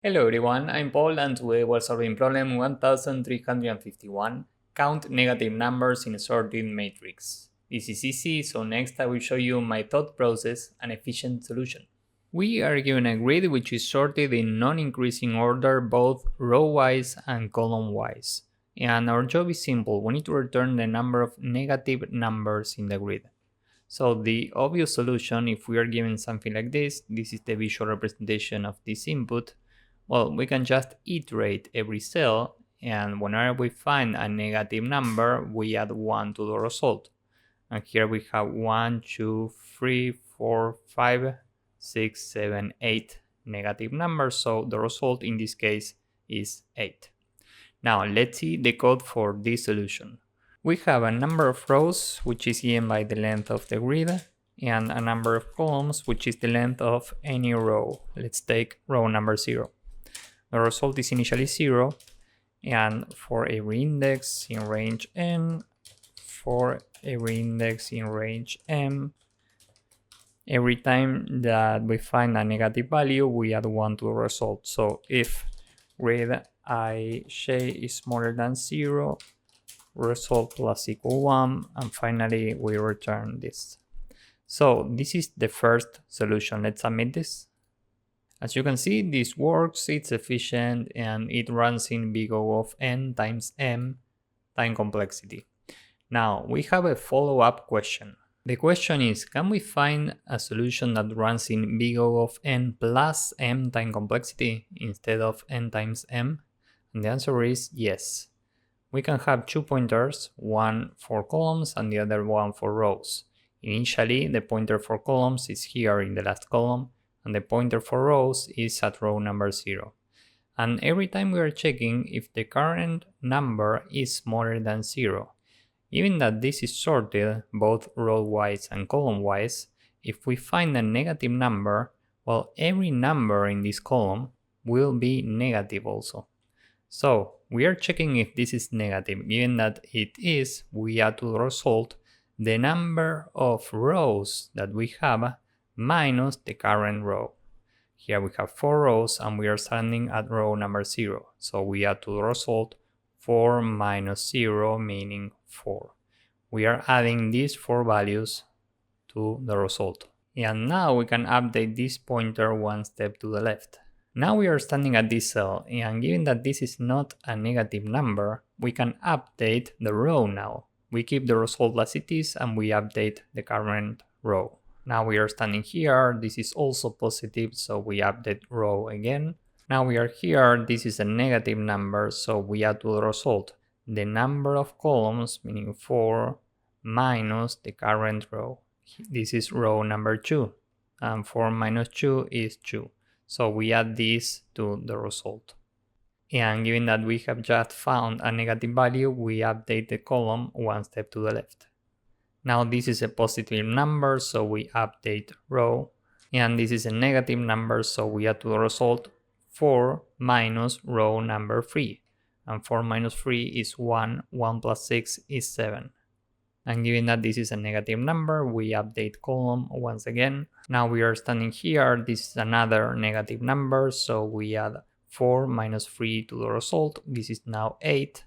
Hello everyone, I'm Paul and today we're solving problem 1351, count negative numbers in a sorted matrix. This is easy, so next I will show you my thought process and efficient solution. We are given a grid which is sorted in non-increasing order both row-wise and column-wise. And our job is simple, we need to return the number of negative numbers in the grid. So the obvious solution, if we are given something like this is the visual representation of this input. Well, we can just iterate every cell, and whenever we find a negative number, we add 1 to the result. And here we have 1, 2, 3, 4, 5, 6, 7, 8 negative numbers, so the result in this case is 8. Now let's see the code for this solution. We have a number of rows, which is given by the length of the grid, and a number of columns, which is the length of any row. Let's take row number 0. The result is initially 0, and for every index in range n, for every index in range m, every time that we find a negative value, we add 1 to the result. So if grid ij is smaller than 0, result plus equal 1, and finally we return this. So this is the first solution. Let's submit this. As you can see, this works, it's efficient, and it runs in big O of n times m time complexity. Now, we have a follow-up question. The question is, can we find a solution that runs in big O of n plus m time complexity instead of n times m? And the answer is yes. We can have two pointers, one for columns and the other one for rows. Initially, the pointer for columns is here in the last column, and the pointer for rows is at row number 0. And every time we are checking if the current number is smaller than 0. Given that this is sorted both row-wise and column-wise, if we find a negative number, well, every number in this column will be negative also. So we are checking if this is negative. Given that it is, we add to the result the number of rows that we have minus the current row. Here we have 4 rows and we are standing at row number 0. So we add to the result 4 minus 0, meaning 4. We are adding these 4 values to the result. And now we can update this pointer one step to the left. Now we are standing at this cell, and given that this is not a negative number, we can update the row now. We keep the result as it is and we update the current row. Now we are standing here, this is also positive, so we update row again. Now we are here, this is a negative number, so we add to the result the number of columns, meaning 4, minus the current row. This is row number 2, and 4 minus 2 is 2. So we add this to the result. And given that we have just found a negative value, we update the column one step to the left. Now this is a positive number, so we update row. And this is a negative number, so we add to the result 4 minus row number 3. And 4 minus 3 is 1, 1 plus 6 is 7. And given that this is a negative number, we update column once again. Now we are standing here, this is another negative number, so we add 4 minus 3 to the result. This is now 8.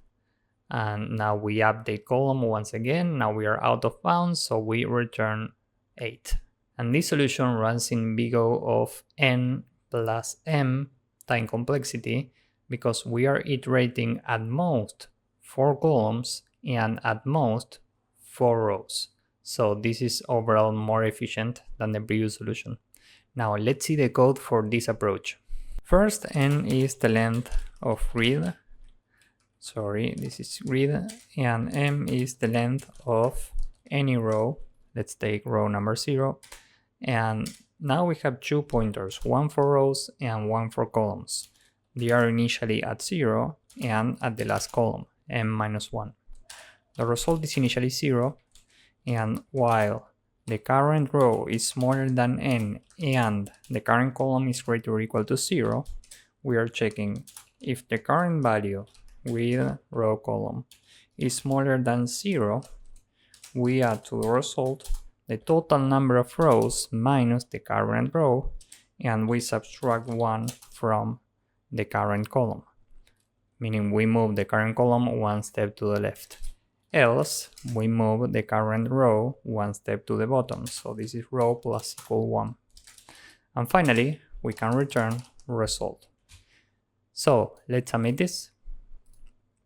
And now we update column once again. Now we are out of bounds, so we return 8. And this solution runs in big O of n plus m time complexity because we are iterating at most 4 columns and at most 4 rows. So this is overall more efficient than the previous solution. Now let's see the code for this approach. First, n is the length of grid. Sorry, this is grid, and m is the length of any row. Let's take row number 0. And now we have 2 pointers, one for rows and one for columns. They are initially at 0 and at the last column, m minus 1. The result is initially 0, and while the current row is smaller than n and the current column is greater or equal to 0, we are checking if the current value with row column is smaller than 0, we add to the result the total number of rows minus the current row, and we subtract 1 from the current column, meaning we move the current column one step to the left. Else, we move the current row one step to the bottom, so this is row plus equal 1. And finally, we can return result. So let's submit this.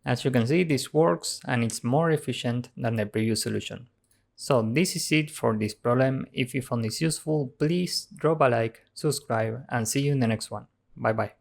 As you can see, this works and it's more efficient than the previous solution. So this is it for this problem. If you found this useful, please drop a like, subscribe, and see you in the next one. Bye bye.